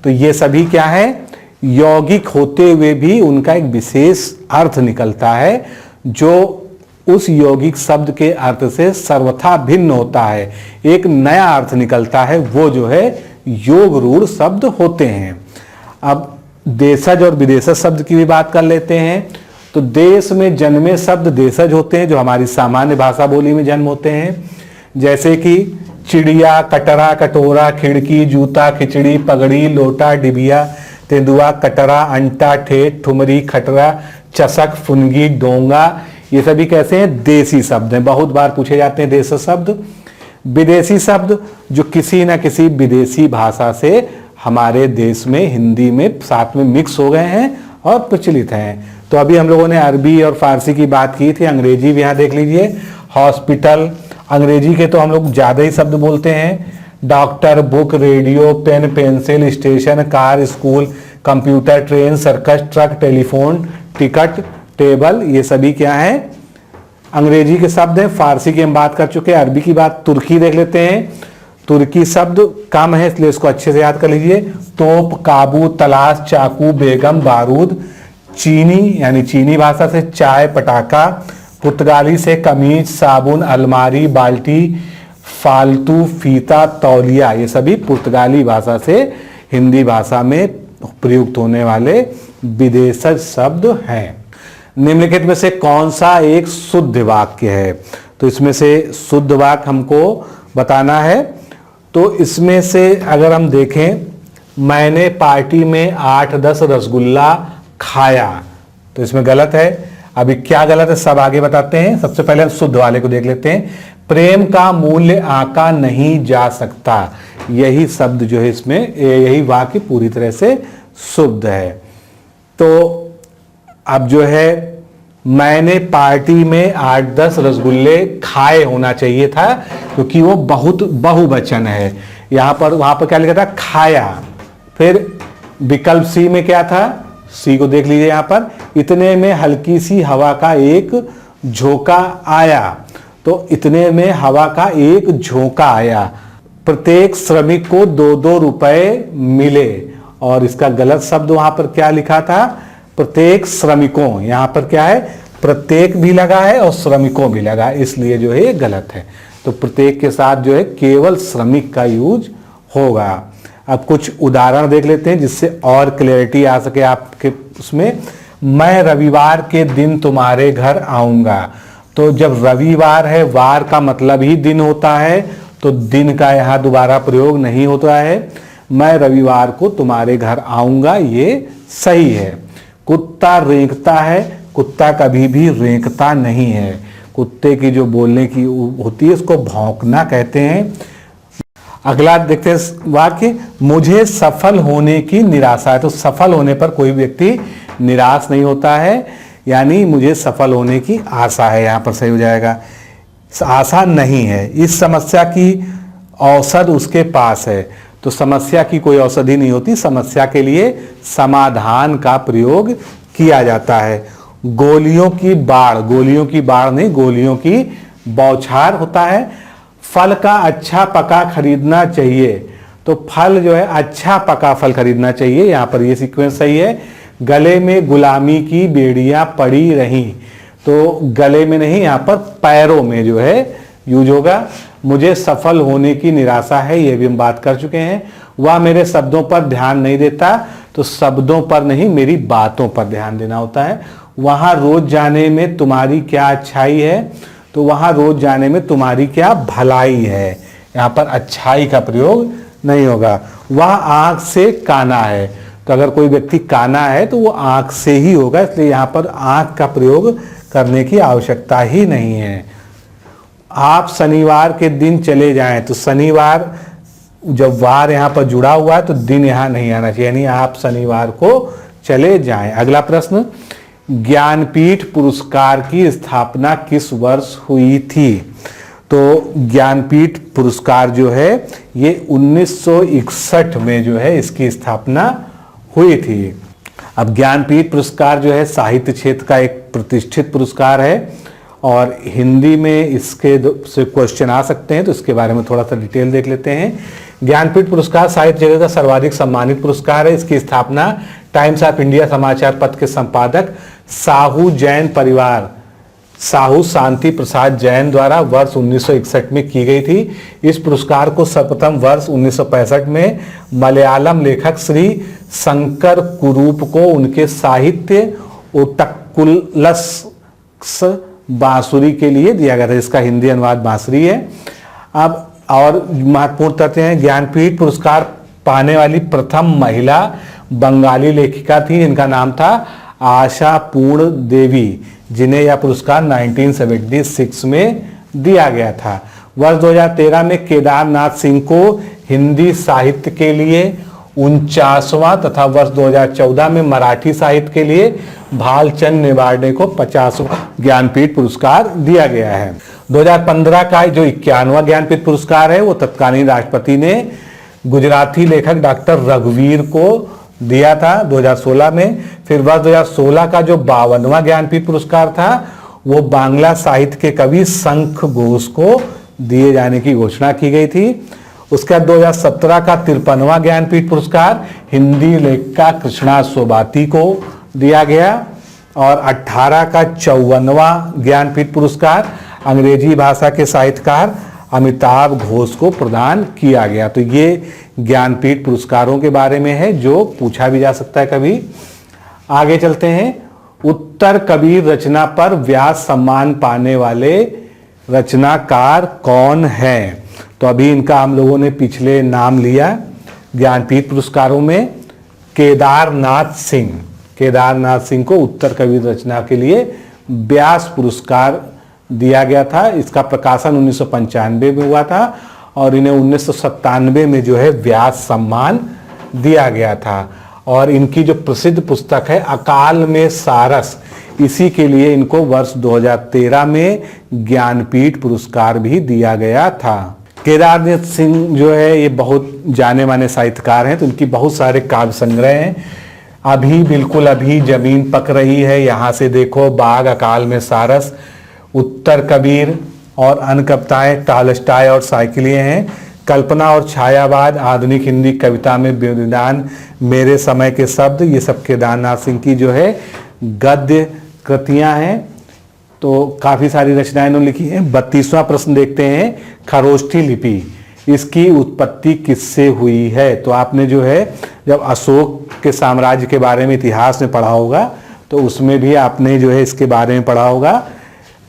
तो ये सभी क्या है? यौगिक होते हुए भी उनका एक विशेष अर्थ निकलता है, जो उस यौगिक शब्द के अर्थ से सर्वथा भिन्न होता है। एक नया अर्थ निकलता है, वो जो है योग रूढ़ शब्द होते हैं। अब देशज और विदेशज शब्द की भी बात कर लेते हैं। तो देश में जन्मे शब्द देशज होते हैं, जो हमारी सामान्य भाषा बोली में जन्म होते हैं। जैसे कि चिड़िया, कटरा, कटोरा, खिड़की, जूता, खिचड़ी, पगड़ी, लोटा, डिबिया, तेंदुआ, कटरा, अंटा, ठेठ, ठुमरी, खटरा, चसक, फुनगी, डोंगा, ये सभी कैसे हैं? देसी शब्द हैं, बहुत बार पूछे जाते हैं देश शब्द। विदेशी शब्द, जो किसी न किसी विदेशी भाषा से हमारे देश में हिंदी में साथ में मिक्स हो गए हैं और प्रचलित हैं। तो अभी हम लोगों ने अरबी और फारसी की बात की थी, अंग्रेजी भी यहाँ देख लीजिए। हॉस्पिटल, अंग्रेजी के तो हम लोग ज़्यादा ही शब्द बोलते हैं। Doctor, book, radio, pen, pencil, station, car, school, computer, train, circus, truck, telephone, ticket, table, ये सभी क्या है? अंग्रेजी के शब्द हैं, फारसी की हम बात कर चुके हैं, अरबी की बात, तुर्की देख लेते हैं। तुर्की शब्द कम है इसलिए इसको अच्छे से याद कर लीजिए। तोप, काबू, तलाश, चाकू, बेगम, बारूद। चीनी यानी चीनी भाषा से चाय, पटाखा। पुर्तगाली से कमीज, साबुन, अलमारी, बाल्टी, फालतू, फीता, तौलिया। ये सभी पुर्तगाली भाषा से हिंदी भाषा में प्रयुक्त होने वाले विदेशज शब्द हैं। निम्नलिखित में से कौन सा एक शुद्ध वाक्य है? तो इसमें से शुद्ध वाक्य हमको बताना है। तो इसमें से अगर हम देखें, मैंने पार्टी में 8-10 रसगुल्ला खाया, तो इसमें गलत है। अभी क्या गलत है सब आगे बताते हैं। सबसे पहले हम शुद्ध वाले को देख लेते हैं। प्रेम का मूल्य आंका नहीं जा सकता, यही शब्द जो है इसमें, यही वाक्य पूरी तरह से शुद्ध है। तो अब जो है मैंने पार्टी में 8-10 रसगुल्ले खाए होना चाहिए था, क्योंकि वो बहुत बहुवचन है। यहां पर, वहां पर क्या लिखा था? खाया। फिर विकल्प सी में क्या था? सी को देख लीजिए यहां पर, इतने में हल्की सी हवा का एक झोंका आया। तो इतने में हवा का एक झोंका आया। प्रत्येक श्रमिक को 2-2 रुपए मिले, और इसका गलत शब्द वहां पर क्या लिखा था? प्रत्येक श्रमिकों। यहां पर क्या है? प्रत्येक भी लगा है और श्रमिकों भी लगा है, इसलिए जो है ये गलत है। तो प्रत्येक के साथ जो है केवल श्रमिक का यूज होगा। अब कुछ उदाहरण देख लेते हैं जिससे और क्लैरिटी आ सके आपके उसमें। मैं रविवार के दिन तुम्हारे घर आऊंगा। तो जब रविवार है, वार का मतलब ही दिन होता है, तो दिन का यहां दोबारा प्रयोग नहीं होता है। मैं रविवार को तुम्हारे घर आऊंगा, ये सही है। कुत्ता रेंकता है, कुत्ता कभी भी रेंकता नहीं है। कुत्ते की जो बोलने की होती है उसको भौंकना कहते हैं। अगला देखते हैं वाक्य, मुझे सफल होने की निराशा है। तो सफल होने पर कोई व्यक्ति निराश नहीं होता है, यानी मुझे सफल होने की आशा है, यहां पर सही हो जाएगा। आशा नहीं है। इस समस्या की औषध उसके पास है। तो समस्या की कोई औषधि नहीं होती, समस्या के लिए समाधान का प्रयोग किया जाता है। गोलियों की बाढ़, गोलियों की बाढ़ नहीं, गोलियों की बौछार होता है। फल का अच्छा पका खरीदना चाहिए। तो फल जो है, अच्छा पका फल खरीदना चाहिए, यहां पर ये सीक्वेंस सही है। गले में गुलामी की बेड़ियां पड़ी रहीं। तो गले में नहीं, यहां पर पैरों में जो है यूज होगा। मुझे सफल होने की निराशा है, यह भी हम बात कर चुके हैं। वह मेरे शब्दों पर ध्यान नहीं देता। तो शब्दों पर नहीं, मेरी बातों पर ध्यान देना होता है। वहां रोज जाने में तुम्हारी क्या अच्छाई है? तो वहां रोज जाने में तुम्हारी क्या भलाई है, यहां पर अच्छाई का प्रयोग नहीं होगा। वह आंख से काना है। तो अगर कोई व्यक्ति काना है तो वो आंख से ही होगा, इसलिए यहां पर आंख का प्रयोग करने की आवश्यकता ही नहीं है। आप शनिवार के दिन चले जाएं। तो शनिवार, जब वार यहां पर जुड़ा हुआ है तो दिन यहां नहीं आना चाहिए, यानी आप शनिवार को चले जाएं। अगला प्रश्न, ज्ञानपीठ पुरस्कार की स्थापना किस वर्ष हुई थी? तो ज्ञानपीठ पुरस्कार जो है ये 1961 में जो है इसकी स्थापना हुई थी। अब ज्ञानपीठ पुरस्कार जो है साहित्य क्षेत्र का एक प्रतिष्ठित पुरस्कार है, और हिंदी में इसके से क्वेश्चन आ सकते हैं, तो इसके बारे में थोड़ा सा डिटेल देख लेते हैं। ज्ञानपीठ पुरस्कार साहित्य जगत का सर्वाधिक सम्मानित पुरस्कार है। इसकी स्थापना टाइम्स ऑफ इंडिया समाचार पत्र के संपादक साहू जैन परिवार, साहू शांति प्रसाद जैन द्वारा वर्ष 1961 में की गई थी। इस पुरस्कार को सर्वप्रथम वर्ष 1965 में मलयालम लेखक श्री शंकर कुरूप को उनके साहित्य ओटक्कुलस बांसुरी के लिए दिया गया था। इसका हिंदी अनुवाद बांसुरी है। अब और महत्वपूर्ण तथ्य हैं, ज्ञानपीठ पुरस्कार पाने वाली प्रथम महिला बंगाली लेखिका थी, इनका नाम था आशा पूर्ण देवी, जिन्हें यह पुरस्कार 1976 में दिया गया था। वर्ष 2013 में केदारनाथ सिंह को हिंदी साहित्य के लिए 49वां तथा वर्ष 2014 में मराठी साहित्य के लिए भालचंद नेवाड़े को 50वां ज्ञानपीठ पुरस्कार दिया गया है। 2015 का जो 51वां ज्ञानपीठ पुरस्कार है वो तत्कालीन राष्ट्रपति ने गुजराती लेखक डॉक्टर रघुवीर को दिया था 2016 में। फिर वर्ष 2016 का जो 52वां ज्ञानपीठ पुरस्कार था वो बांग्ला साहित्य के कवि शंख घोष को दिए जाने की घोषणा की गई थी। उसके बाद 2017 का 53वां ज्ञानपीठ पुरस्कार हिंदी लेखिका कृष्णा सोबाती को दिया गया और 18 का 54वां ज्ञानपीठ पुरस्कार अंग्रेजी भाषा के साहित्यकार अमिताभ घोष को प्रदान किया गया। तो ये ज्ञानपीठ पुरस्कारों के बारे में है जो पूछा भी जा सकता है कभी। आगे चलते हैं। उत्तर कबीर रचना पर व्यास सम्मान पाने वाले रचनाकार कौन हैं? तो अभी इनका हम लोगों ने पिछले नाम लिया ज्ञानपीठ पुरस्कारों में। केदारनाथ सिंह को उत्तर कबीर रचना के लिए व्यास पुरस्कार दिया गया था। इसका प्रकाशन 1995 में हुआ था और इन्हें 1997 में जो है व्यास सम्मान दिया गया था। और इनकी जो प्रसिद्ध पुस्तक है अकाल में सारस, इसी के लिए इनको वर्ष 2013 में ज्ञानपीठ पुरस्कार भी दिया गया था। केदारनाथ सिंह जो है ये बहुत जाने माने साहित्यकार हैं, तो इनकी बहुत सारे काव्य संग्रह हैं। बिल्कुल अभी जमीन पक रही है, यहाँ से देखो, बाग, अकाल में सारस, उत्तर कबीर और अन्य कविताएं टॉलस्टॉय और साइकिलिए हैं। कल्पना और छायावाद, आधुनिक हिंदी कविता में विधान, मेरे समय के शब्द, ये सब केदारनाथ सिंह की जो है गद्य कृतियां हैं। तो काफ़ी सारी रचनाएं इन्होंने लिखी हैं। 32वां प्रश्न देखते हैं। खरोष्ठी लिपि, इसकी उत्पत्ति किससे हुई है? तो आपने जो है जब अशोक के साम्राज्य के बारे में इतिहास में पढ़ा होगा तो उसमें भी आपने जो है इसके बारे में पढ़ा होगा।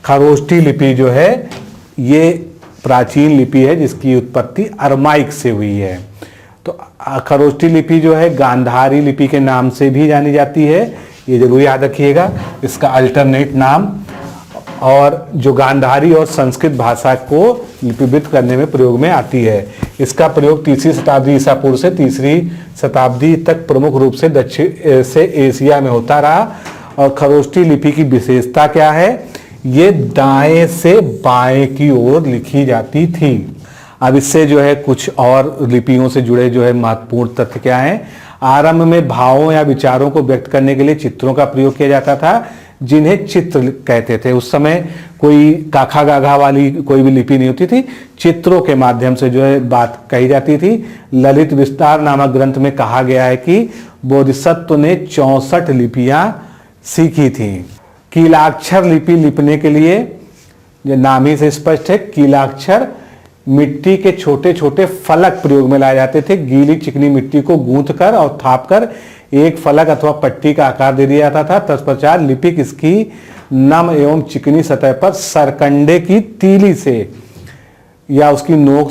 खरोष्ठी लिपि जो है ये प्राचीन लिपि है जिसकी उत्पत्ति अरमाइक से हुई है। तो खरोष्ठी लिपि जो है गांधारी लिपि के नाम से भी जानी जाती है, ये जरूर याद रखिएगा, इसका अल्टरनेट नाम। और जो गांधारी और संस्कृत भाषा को लिपिबद्ध करने में प्रयोग में आती है। इसका प्रयोग 3री शताब्दी ईसा पूर्व से 3री शताब्दी तक प्रमुख रूप से दक्षिण से एशिया में होता रहा। और खरोष्ठी लिपि की विशेषता क्या है? ये दाएं से बाएं की ओर लिखी जाती थी। अब इससे जो है कुछ और लिपियों से जुड़े जो है महत्वपूर्ण तथ्य क्या है? आरंभ में भावों या विचारों को व्यक्त करने के लिए चित्रों का प्रयोग किया जाता था, जिन्हें चित्र कहते थे। उस समय कोई काखा गाघा वाली कोई भी लिपि नहीं होती थी, चित्रों के माध्यम से जो है बात कही जाती थी। ललित विस्तार नामक ग्रंथ में कहा गया है कि बोधिसत्व ने 64 लिपियां सीखी थी। कीलाक्षर लिपि लिखने के लिए, जो नाम ही से स्पष्ट है, कीलाक्षर मिट्टी के छोटे छोटे फलक प्रयोग में लाए जाते थे। गीली चिकनी मिट्टी को गूंथ कर और थाप कर एक फलक अथवा पट्टी का आकार दे दिया जाता था। तत्पश्चात लिपिक इसकी नम एवं चिकनी सतह पर सरकंडे की तीली से या उसकी नोक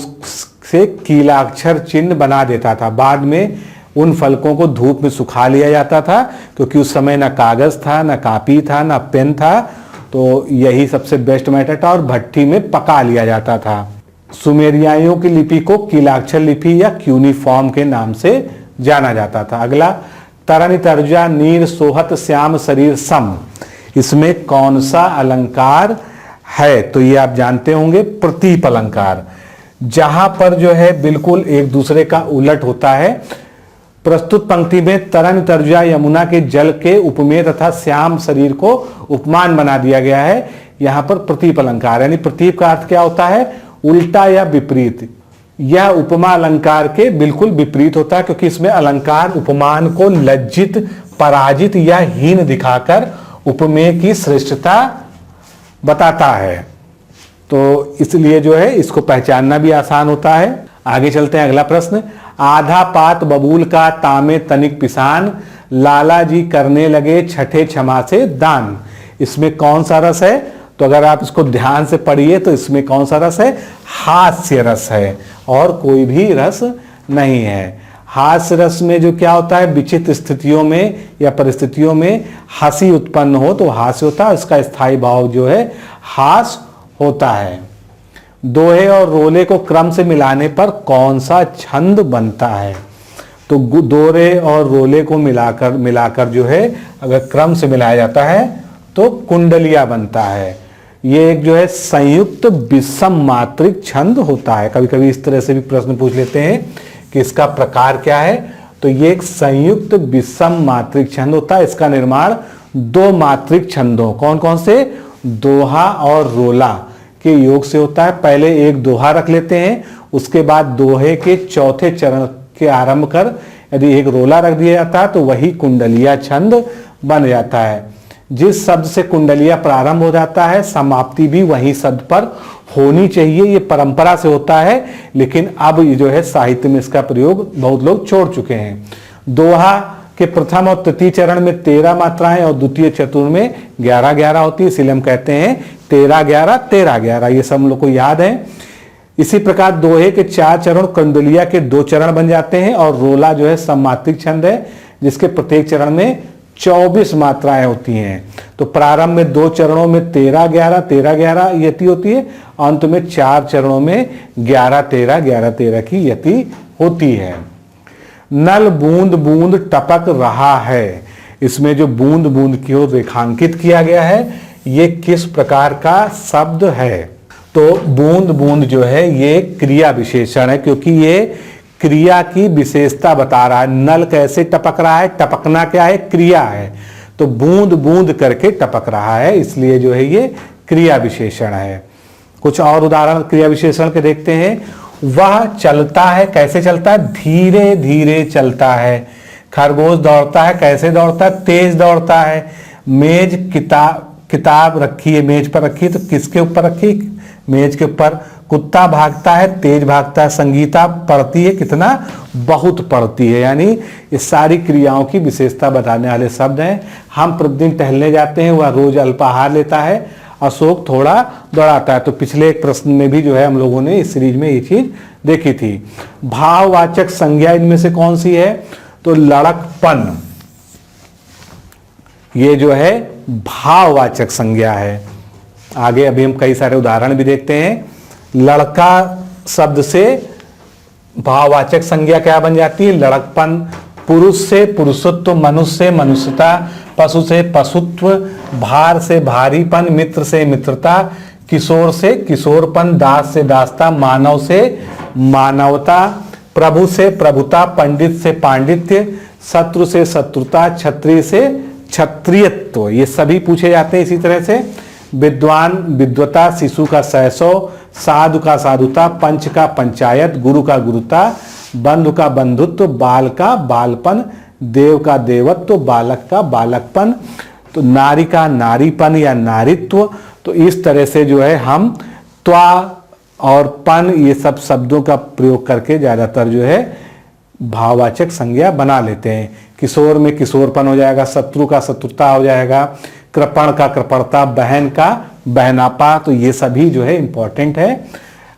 से कीलाक्षर चिन्ह बना देता था। बाद में उन फलकों को धूप में सुखा लिया जाता था, क्योंकि उस समय ना कागज था, ना कॉपी था, ना पेन था, तो यही सबसे बेस्ट मेथड था। और भट्टी में पका लिया जाता था। सुमेरियाइयों की लिपि को कीलाक्षर लिपि या क्यूनिफॉर्म के नाम से जाना जाता था। अगला, तरन तर्जा नीर सोहत श्याम शरीर सम, इसमें कौन सा अलंकार है? तो ये आप जानते होंगे, प्रतीप अलंकार। जहां पर जो है बिल्कुल एक दूसरे का उलट होता है। प्रस्तुत पंक्ति में तरन तर्जा यमुना के जल के उपमेय तथा श्याम शरीर को उपमान बना दिया गया है। यहां पर प्रतीप अलंकार, यानी प्रतीप का अर्थ क्या होता है? उल्टा या विपरीत। यह उपमा अलंकार के बिल्कुल विपरीत होता है, क्योंकि इसमें अलंकार उपमान को लज्जित, पराजित या हीन दिखाकर उपमेय की श्रेष्ठता बताता है। तो इसलिए जो है इसको पहचानना भी आसान होता है। आगे चलते हैं। अगला प्रश्न, आधा पात बबूल का तामे तनिक पिसान, लाला जी करने लगे छठे क्षमा से दान, इसमें कौन सा रस है? तो अगर आप इसको ध्यान से पढ़िए तो इसमें कौन सा रस है? हास्य रस है, और कोई भी रस नहीं है। हास्य रस में जो क्या होता है, विचित्र स्थितियों में या परिस्थितियों में हंसी उत्पन्न हो तो हास्य होता है, इसका स्थायी भाव जो है हास होता है। दोहे और रोले को क्रम से मिलाने पर कौन सा छंद बनता है? तो दोरे और रोले को मिलाकर जो है अगर क्रम से मिलाया जाता है तो कुंडलिया बनता है। ये एक जो है संयुक्त विषम मात्रिक छंद होता है। कभी कभी इस तरह से भी प्रश्न पूछ लेते हैं कि इसका प्रकार क्या है। तो ये एक संयुक्त विषम मात्रिक छंद होता है। इसका निर्माण दो मात्रिक छंदों, कौन कौन से? दोहा और रोला के योग से होता है। पहले एक दोहा रख लेते हैं, उसके बाद दोहे के चौथे चरण के आरंभ कर यदि एक रोला रख दिया जाता है तो वही कुंडलिया छंद बन जाता है। जिस शब्द से कुंडलिया प्रारंभ हो जाता है समाप्ति भी वही शब्द पर होनी चाहिए। ये परंपरा से होता है, लेकिन अब ये जो है साहित्य में इसका प्रयोग बहुत लोग छोड़ चुके हैं। दोहा के प्रथम और तृतीय चरण में 13 मात्राएं और द्वितीय चतुर्थ में 11-11 होती है, इसलिए हम कहते हैं 13-11 13-11, ये सब लोग को याद है। इसी प्रकार दोहे के 4 चरण कुंडलिया के 2 चरण बन जाते हैं और रोला जो है सममात्रिक छंद है जिसके प्रत्येक चरण में 24 मात्राएं होती हैं। तो प्रारंभ में 2 चरणों में 13-11 13-11 यति होती है, अंत में 4 चरणों में 11-13 11-13 की यति होती है। नल बूंद बूंद टपक रहा है, इसमें जो बूंद बूंद की ओर रेखांकित किया गया है ये किस प्रकार का शब्द है? तो बूंद बूंद जो है ये क्रिया विशेषण है, क्योंकि ये क्रिया की विशेषता बता रहा है। नल कैसे टपक रहा है, टपकना क्या है, क्रिया है, तो बूंद बूंद करके टपक रहा है, इसलिए जो है ये क्रिया विशेषण है। कुछ और उदाहरण क्रिया विशेषण के देखते हैं। वह चलता है, कैसे चलता है, धीरे धीरे चलता है। खरगोश दौड़ता है, कैसे दौड़ता है, तेज दौड़ता है। मेज किताब रखी है, मेज पर रखी है, तो किसके ऊपर रखी, मेज के ऊपर। कुत्ता भागता है, तेज भागता है। संगीता पढ़ती है, कितना, बहुत पढ़ती है। यानी ये सारी क्रियाओं की विशेषता बताने वाले शब्द हैं। हम प्रतिदिन टहलने जाते हैं, वह रोज अल्पाहार लेता है। अशोक थोड़ा दौड़ाता है। तो पिछले एक प्रश्न में भी जो है हम लोगों ने इस सीरीज में ये चीज देखी थी। भाववाचक संज्ञा इनमें से कौन सी है? तो लड़कपन, ये जो है भाववाचक संज्ञा है। आगे अभी हम कई सारे उदाहरण भी देखते हैं। लड़का शब्द से भाववाचक संज्ञा क्या बन जाती है? लड़कपन। पुरुष से पुरुषत्व, मनुष्य से मनुष्यता, पशु से पशुत्व, भार से भारीपन, मित्र से मित्रता, किशोर से किशोरपन, दास से दासता, मानव से मानवता, प्रभु से प्रभुता, पंडित से पांडित्य, शत्रु से शत्रुता, क्षत्रिय से क्षत्रियत्व, ये सभी पूछे जाते हैं। इसी तरह से विद्वान विद्वता, शिशु का शैशव, साधु का साधुता, पंच का पंचायत, गुरु का गुरुता, बंधु का बंधुत्व, बाल का बालपन, देव का देवत्व, बालक का बालकपन, तो नारी का नारीपन या नारीत्व। तो इस तरह से जो है हम त्वा और पन ये सब शब्दों का प्रयोग करके ज्यादातर जो है भाववाचक संज्ञा बना लेते हैं। किशोर में किशोरपन हो जाएगा, शत्रु का शत्रुता हो जाएगा, कृपण का कृपणता, बहन का बहनापा। तो ये सभी जो है इंपॉर्टेंट है।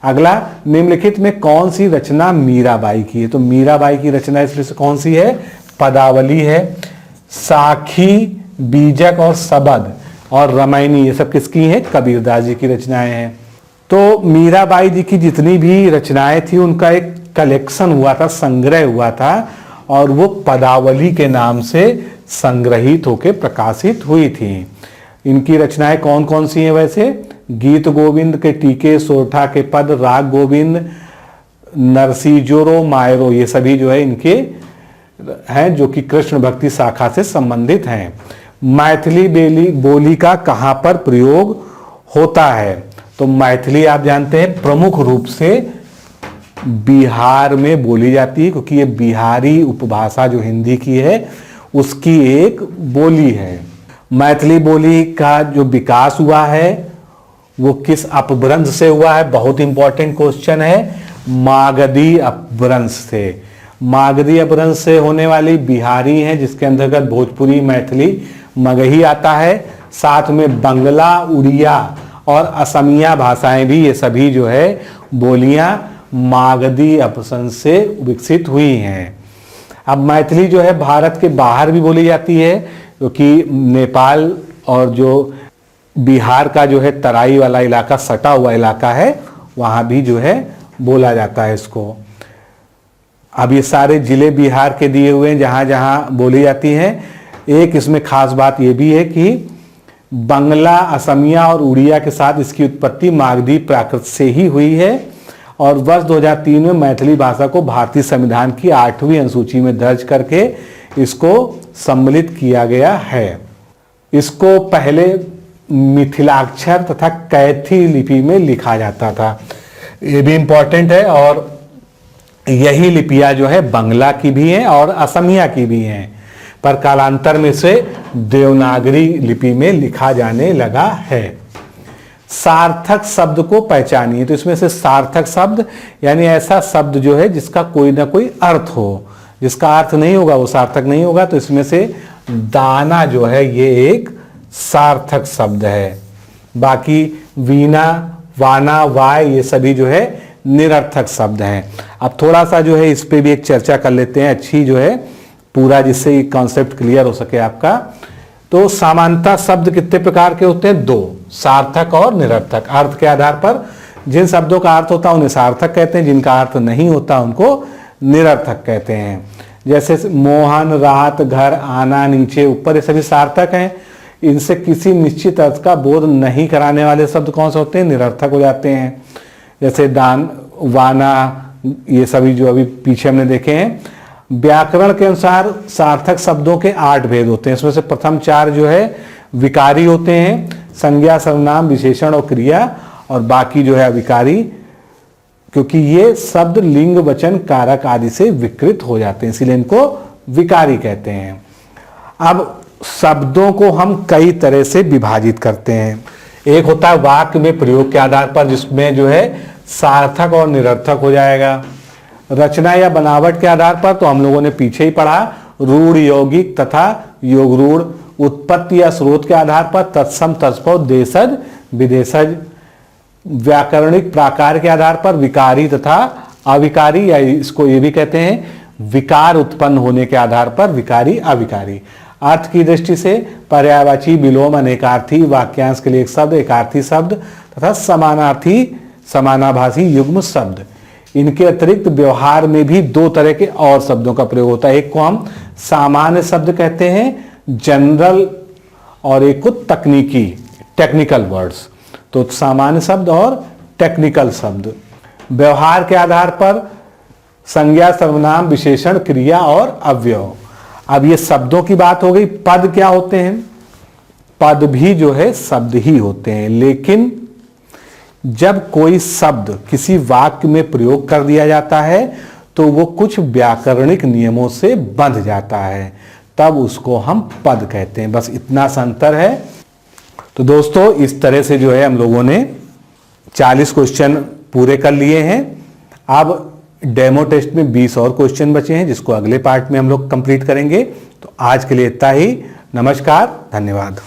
अगला, निम्नलिखित में कौन सी रचना मीराबाई की है? तो मीराबाई की रचना इसमें से कौन सी है? पदावली है। साखी, बीजक और सबद और रामायणी, ये सब किसकी हैं? कबीरदास जी की रचनाएं हैं। तो मीराबाई जी की जितनी भी रचनाएं थी उनका एक कलेक्शन हुआ था, संग्रह हुआ था, और वो पदावली के नाम से संग्रहित होकर प्रकाशित हुई थी। इनकी रचनाएं कौन कौन सी हैं वैसे? गीत गोविंद के टीके, सोरठा के पद, राग गोविंद, नरसिंजोरो, मायरो, ये सभी जो है इनके हैं जो कि कृष्ण भक्ति शाखा से संबंधित हैं। मैथिली बोली का कहाँ पर प्रयोग होता है? तो मैथिली आप जानते हैं प्रमुख रूप से बिहार में बोली जाती है, क्योंकि ये बिहारी उपभाषा जो हिंदी की है उसकी एक बोली है। मैथिली बोली का जो विकास हुआ है वो किस अपभ्रंश से हुआ है? बहुत इंपॉर्टेंट क्वेश्चन है। मागधी अपभ्रंश से। मागधी अपभ्रंश से होने वाली बिहारी है, जिसके अंतर्गत भोजपुरी, मैथिली, मगही आता है। साथ में बंगला, उड़िया और असमिया भाषाएं भी, ये सभी जो है बोलियां मागधी अपभ्रंश से विकसित हुई हैं। अब मैथिली जो है भारत के बाहर भी बोली जाती है, क्योंकि नेपाल और जो बिहार का जो है तराई वाला इलाका, सटा हुआ इलाका है, वहाँ भी जो है बोला जाता है इसको। अब ये सारे जिले बिहार के दिए हुए हैं जहाँ जहाँ बोली जाती हैं। एक इसमें खास बात ये भी है कि बंगला, असमिया और उड़िया के साथ इसकी उत्पत्ति मागधी प्राकृत से ही हुई है, और वर्ष 2003 में मैथिली भाषा को भारतीय संविधान की 8वीं अनुसूची में दर्ज करके इसको सम्मिलित किया गया है। इसको पहले मिथिलाक्षर तथा कैथी लिपि में लिखा जाता था। ये भी इंपॉर्टेंट है। और यही लिपियां जो है बंगला की भी हैं और असमिया की भी हैं, पर कालांतर में से देवनागरी लिपि में लिखा जाने लगा है। सार्थक शब्द को पहचानिए। तो इसमें से सार्थक शब्द यानी ऐसा शब्द जो है जिसका कोई ना कोई अर्थ हो, जिसका अर्थ नहीं होगा वो सार्थक नहीं होगा। तो इसमें से दाना जो है ये एक सार्थक शब्द है। बाकी वीणा, वाना, वाय ये सभी जो है निरर्थक शब्द हैं। अब थोड़ा सा जो है इस पे भी एक चर्चा कर लेते हैं अच्छी जो है पूरा, जिससे ये कॉन्सेप्ट क्लियर हो सके आपका। तो सामान्यतः शब्द कितने प्रकार के होते हैं? 2, सार्थक और निरर्थक। अर्थ के आधार पर जिन शब्दों का अर्थ होता है उन्हें सार्थक कहते हैं, जिनका अर्थ नहीं होता उनको निरर्थक कहते हैं। जैसे मोहन, रात, घर, आना, नीचे, ऊपर, ये सभी सार्थक हैं। इनसे किसी निश्चित अर्थ का बोध नहीं कराने वाले शब्द कौन से होते हैं? निरर्थक हो जाते हैं। जैसे दान, वाना, ये सभी जो अभी पीछे हमने देखे हैं। व्याकरण के अनुसार सार्थक शब्दों के 8 भेद होते हैं। इसमें से प्रथम 4 जो है विकारी होते हैं, संज्ञा, सर्वनाम, विशेषण और क्रिया, और बाकी जो है अविकारी, क्योंकि ये शब्द लिंग, वचन, कारक आदि से विकृत हो जाते हैं, इसीलिए इनको विकारी कहते हैं। अब शब्दों को हम कई तरह से विभाजित करते हैं। एक होता है वाक्य में प्रयोग के आधार पर, जिसमें जो है सार्थक और निरर्थक हो जाएगा। रचना या बनावट के आधार पर तो हम लोगों ने पीछे ही पढ़ा, रूढ़, यौगिक तथा योग रूढ़। उत्पत्ति या स्रोत के आधार पर तत्सम, तत्सम, देशज, विदेशज। व्याकरणिक प्राकार के आधार पर विकारी तथा अविकारी, या इसको ये भी कहते हैं विकार उत्पन्न होने के आधार पर विकारी, अविकारी। अर्थ की दृष्टि से पर्यायवाची, विलोम, अनेकार्थी, वाक्यांश के लिए एक शब्द, एकार्थी शब्द तथा समानार्थी, समानाभासी, युग्म शब्द। इनके अतिरिक्त व्यवहार में भी 2 तरह के और शब्दों का प्रयोग होता है। एक को हम सामान्य शब्द कहते हैं, जनरल, और एक को तकनीकी, टेक्निकल वर्ड्स। तो सामान्य शब्द और टेक्निकल शब्द। व्यवहार के आधार पर संज्ञा, सर्वनाम, विशेषण, क्रिया और अव्यय। अब ये शब्दों की बात हो गई। पद क्या होते हैं? पद भी जो है शब्द ही होते हैं, लेकिन जब कोई शब्द किसी वाक्य में प्रयोग कर दिया जाता है तो वो कुछ व्याकरणिक नियमों से बंध जाता है, तब उसको हम पद कहते हैं। बस इतना सा अंतर है। तो दोस्तों इस तरह से जो है हम लोगों ने 40 क्वेश्चन पूरे कर लिए हैं। अब डेमो टेस्ट में 20 और क्वेश्चन बचे हैं, जिसको अगले पार्ट में हम लोग कंप्लीट करेंगे। तो आज के लिए इतना ही। नमस्कार, धन्यवाद।